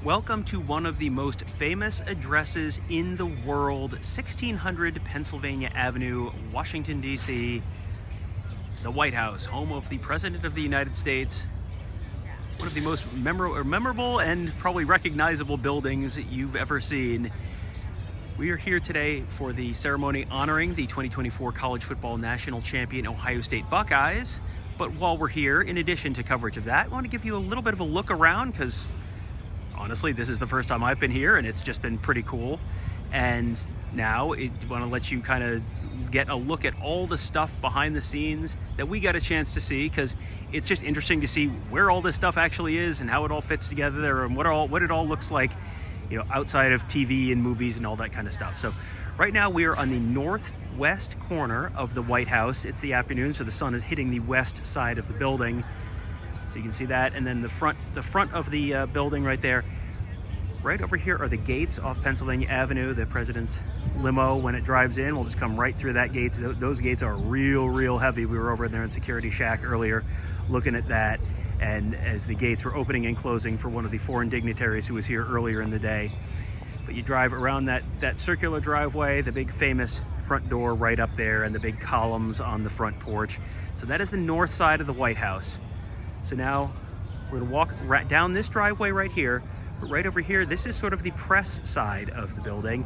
Welcome to one of the most famous addresses in the world, 1600 Pennsylvania Avenue, Washington, D.C., the White House, home of the President of the United States. One of the most memorable and probably recognizable buildings you've ever seen. We are here today for the ceremony honoring the 2024 college football national champion Ohio State Buckeyes. But while we're here, in addition to coverage of that, I want to give you a little bit of a look around because honestly, this is the first time I've been here and it's just been pretty cool. And now I want to let you kind of get a look at all the stuff behind the scenes that we got a chance to see, because it's just interesting to see where all this stuff actually is and how it all fits together and what it all looks like, you know, outside of TV and movies and all that kind of stuff. So right now we are on the northwest corner of the White House. It's the afternoon, so the sun is hitting the west side of the building. So you can see that, and then the front of the building right there. Right over here are the gates off Pennsylvania Avenue. The president's limo, when it drives in, will just come right through that gate. So those gates are real heavy. We were over there in Security Shack earlier looking at that, and as the gates were opening and closing for one of the foreign dignitaries who was here earlier in the day. But you drive around that circular driveway, the big famous front door right up there, and the big columns on the front porch. So that is the north side of the White House. So now we're going to walk right down this driveway right here, but right over here, this is sort of the press side of the building.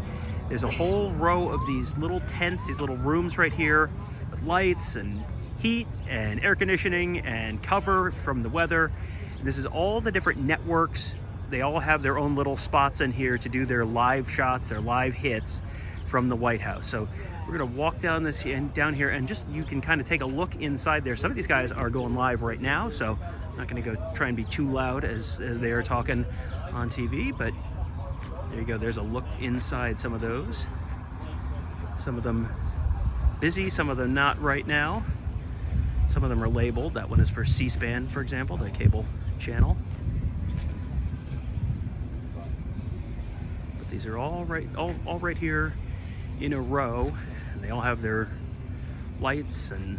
There's a whole row of these little tents, these little rooms right here with lights and heat and air conditioning and cover from the weather. And this is all the different networks. They all have their own little spots in here to do their live shots, their live hits from the White House. So we're going to walk down here and just, you can kind of take a look inside there. Some of these guys are going live right now, so I'm not going to go try and be too loud as they are talking on TV, but there you go. There's a look inside some of those. Some of them busy, some of them not right now. Some of them are labeled. That one is for C-SPAN, for example, the cable channel. But these are all right here in a row, and they all have their lights and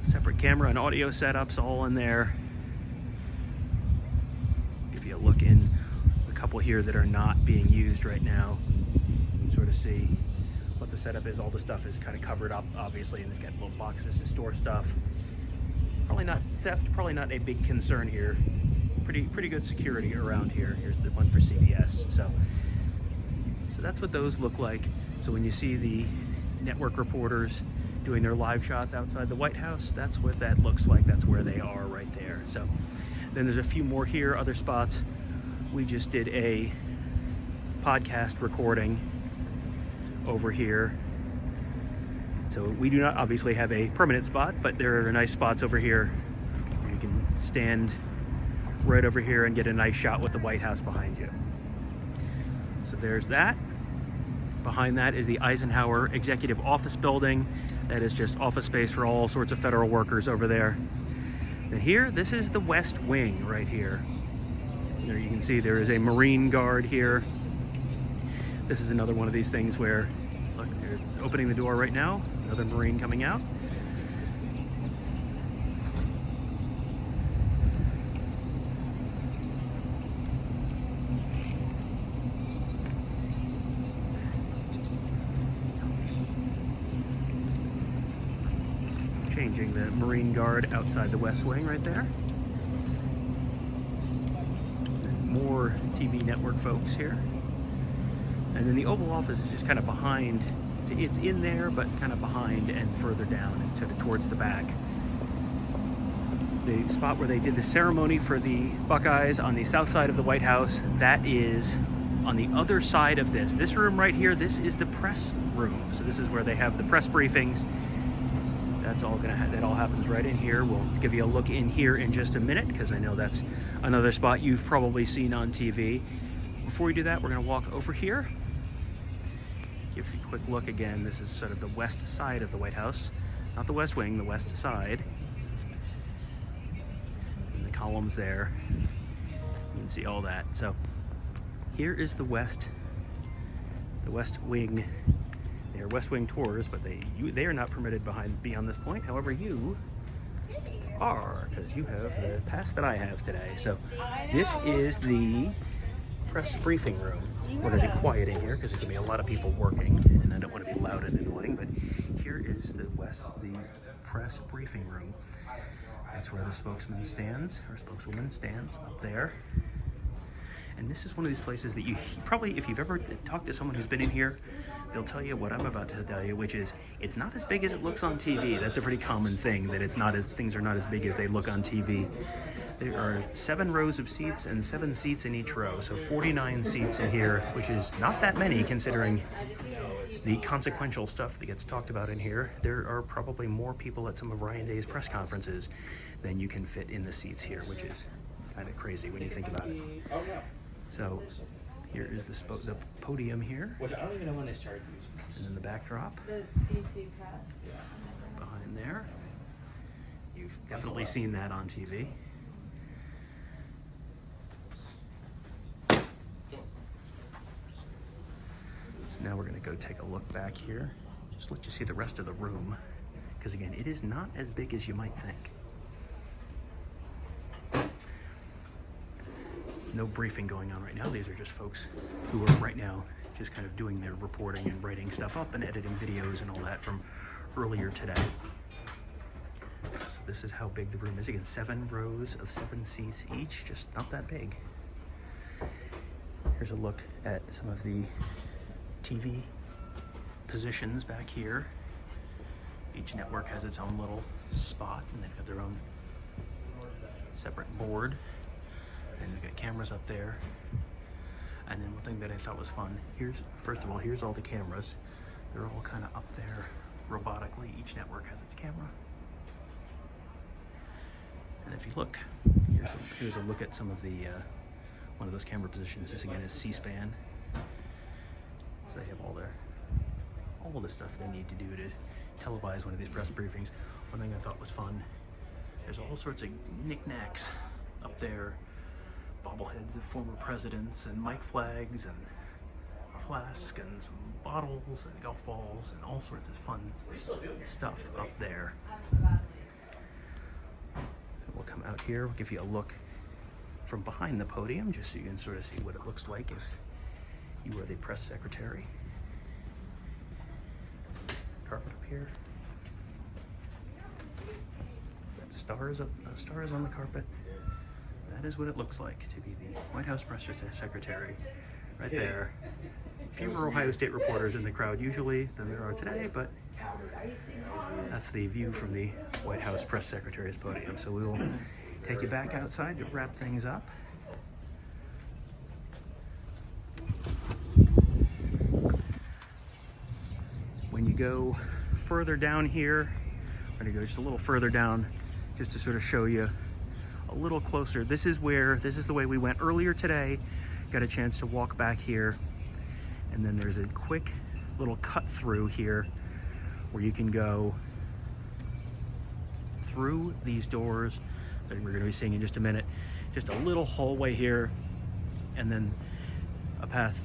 separate camera and audio setups all in there. Give you a look in a couple here that are not being used right now. You can sort of see what the setup is. All the stuff is kind of covered up, obviously, and they've got little boxes to store stuff. Probably not theft, probably not a big concern here. Pretty good security around here. Here's the one for CBS. So that's what those look like. So when you see the network reporters doing their live shots outside the White House, that's what that looks like. That's where they are right there. So then there's a few more here, other spots. We just did a podcast recording over here. So we do not obviously have a permanent spot, but there are nice spots over here where you can stand right over here and get a nice shot with the White House behind you. So there's that. Behind that is the Eisenhower Executive Office Building. That is just office space for all sorts of federal workers over there. And here, this is the West Wing right here. There you can see there is a Marine Guard here. This is another one of these things where, look, there's opening the door right now, another Marine coming out. Changing the Marine Guard outside the West Wing right there. And more TV network folks here. And then the Oval Office is just kind of behind. It's in there, but kind of behind and further down and sort of towards the back. The spot where they did the ceremony for the Buckeyes on the south side of the White House, that is on the other side of this. This room right here, this is the press room. So this is where they have the press briefings. That's all that all happens right in here. We'll give you a look in here in just a minute, because I know that's another spot you've probably seen on TV. Before we do that, we're going to walk over here. Give you a quick look again. This is sort of the west side of the White House. Not the West Wing, the west side. And the columns there. You can see all that. So here is the West Wing. They are West Wing tours, but they are not permitted beyond this point. However, you are, because you have the pass that I have today. So this is the press briefing room. We're going to be quiet in here because there's going to be a lot of people working, and I don't want to be loud and annoying, but here is the press briefing room. That's where the spokesman stands, or spokeswoman stands up there. And this is one of these places that you probably, if you've ever talked to someone who's been in here, they'll tell you what I'm about to tell you, which is it's not as big as it looks on TV. That's a pretty common thing, that things are not as big as they look on TV. There are 7 rows of seats and 7 seats in each row, so 49 seats in here, which is not that many considering the consequential stuff that gets talked about in here. There are probably more people at some of Ryan Day's press conferences than you can fit in the seats here, which is kind of crazy when you think about it. So here is the podium here. Which I don't even know when they started using this. And then the backdrop. The CC cut. Behind there. You've definitely seen that on TV. So now we're going to go take a look back here. Just let you see the rest of the room. Because again, it is not as big as you might think. No briefing going on right now. These are just folks who are right now just kind of doing their reporting and writing stuff up and editing videos and all that from earlier today. So this is how big the room is. Again, 7 rows of 7 seats each, just not that big. Here's a look at some of the TV positions back here. Each network has its own little spot, and they've got their own separate board. And we've got cameras up there. And then one thing that I thought was fun, first of all, here's all the cameras. They're all kind of up there robotically. Each network has its camera. And if you look, here's a look at some of the, one of those camera positions. This again is C-SPAN. So they have all the stuff they need to do to televise one of these press briefings. One thing I thought was fun, there's all sorts of knickknacks up there. Bobbleheads of former presidents and mic flags and a flask and some bottles and golf balls and all sorts of fun stuff up there. We'll come out here, we'll give you a look from behind the podium just so you can sort of see what it looks like if you were the press secretary. Carpet up here. Got the stars on the carpet. That is what it looks like to be the White House press secretary right there. Fewer Ohio State reporters in the crowd usually than there are today, but that's the view from the White House press secretary's podium. So we will take you back outside to wrap things up. When you go further down here, we're going to go just a little further down just to sort of show you a little closer. This is the way we went earlier today. Got a chance to walk back here, and then there's a quick little cut through here where you can go through these doors that we're going to be seeing in just a minute. Just a little hallway here, and then a path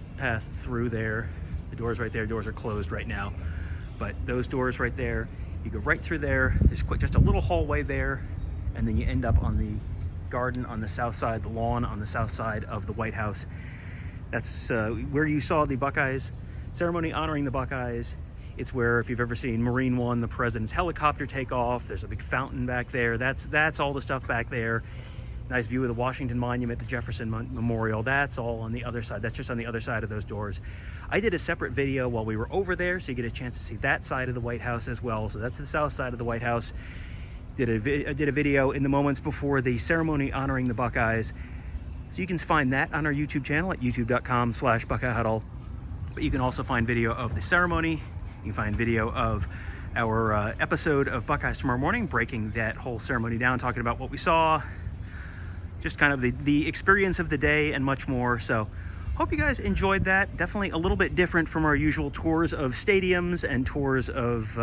through there. The doors right there. Doors are closed right now, but those doors right there, you go right through there. There's just a little hallway there, and then you end up on the garden on the south side, the lawn on the south side of the White House. That's where you saw the Buckeyes ceremony honoring the Buckeyes. It's where, if you've ever seen Marine One, the president's helicopter take off. There's a big fountain back there. That's all the stuff back there. Nice view of the Washington Monument, the Jefferson Memorial. That's all on the other side. That's just on the other side of those doors. I did a separate video while we were over there, so you get a chance to see that side of the White House as well. So that's the south side of the White House. I did a video in the moments before the ceremony honoring the Buckeyes. So you can find that on our YouTube channel at youtube.com/BuckeyeHuddle. But you can also find video of the ceremony. You can find video of our episode of Buckeyes Tomorrow Morning, breaking that whole ceremony down, talking about what we saw, just kind of the experience of the day and much more. So hope you guys enjoyed that. Definitely a little bit different from our usual tours of stadiums and tours of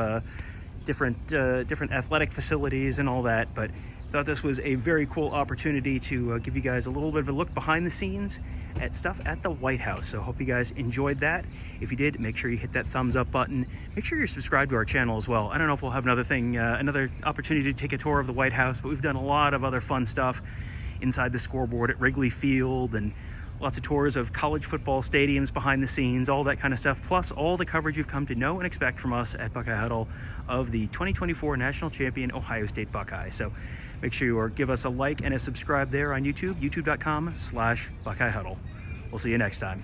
different athletic facilities and all that, but thought this was a very cool opportunity to give you guys a little bit of a look behind the scenes at stuff at the White House. So hope you guys enjoyed that. If you did, make sure you hit that thumbs up button. Make sure you're subscribed to our channel as well. I don't know if we'll have another opportunity to take a tour of the White House, but we've done a lot of other fun stuff inside the scoreboard at Wrigley Field and Lots of tours of college football stadiums, behind the scenes, all that kind of stuff, plus all the coverage you've come to know and expect from us at Buckeye Huddle of the 2024 national champion Ohio State Buckeyes. So make sure you give us a like and a subscribe there on YouTube, youtube.com/Buckeye Huddle. We'll see you next time.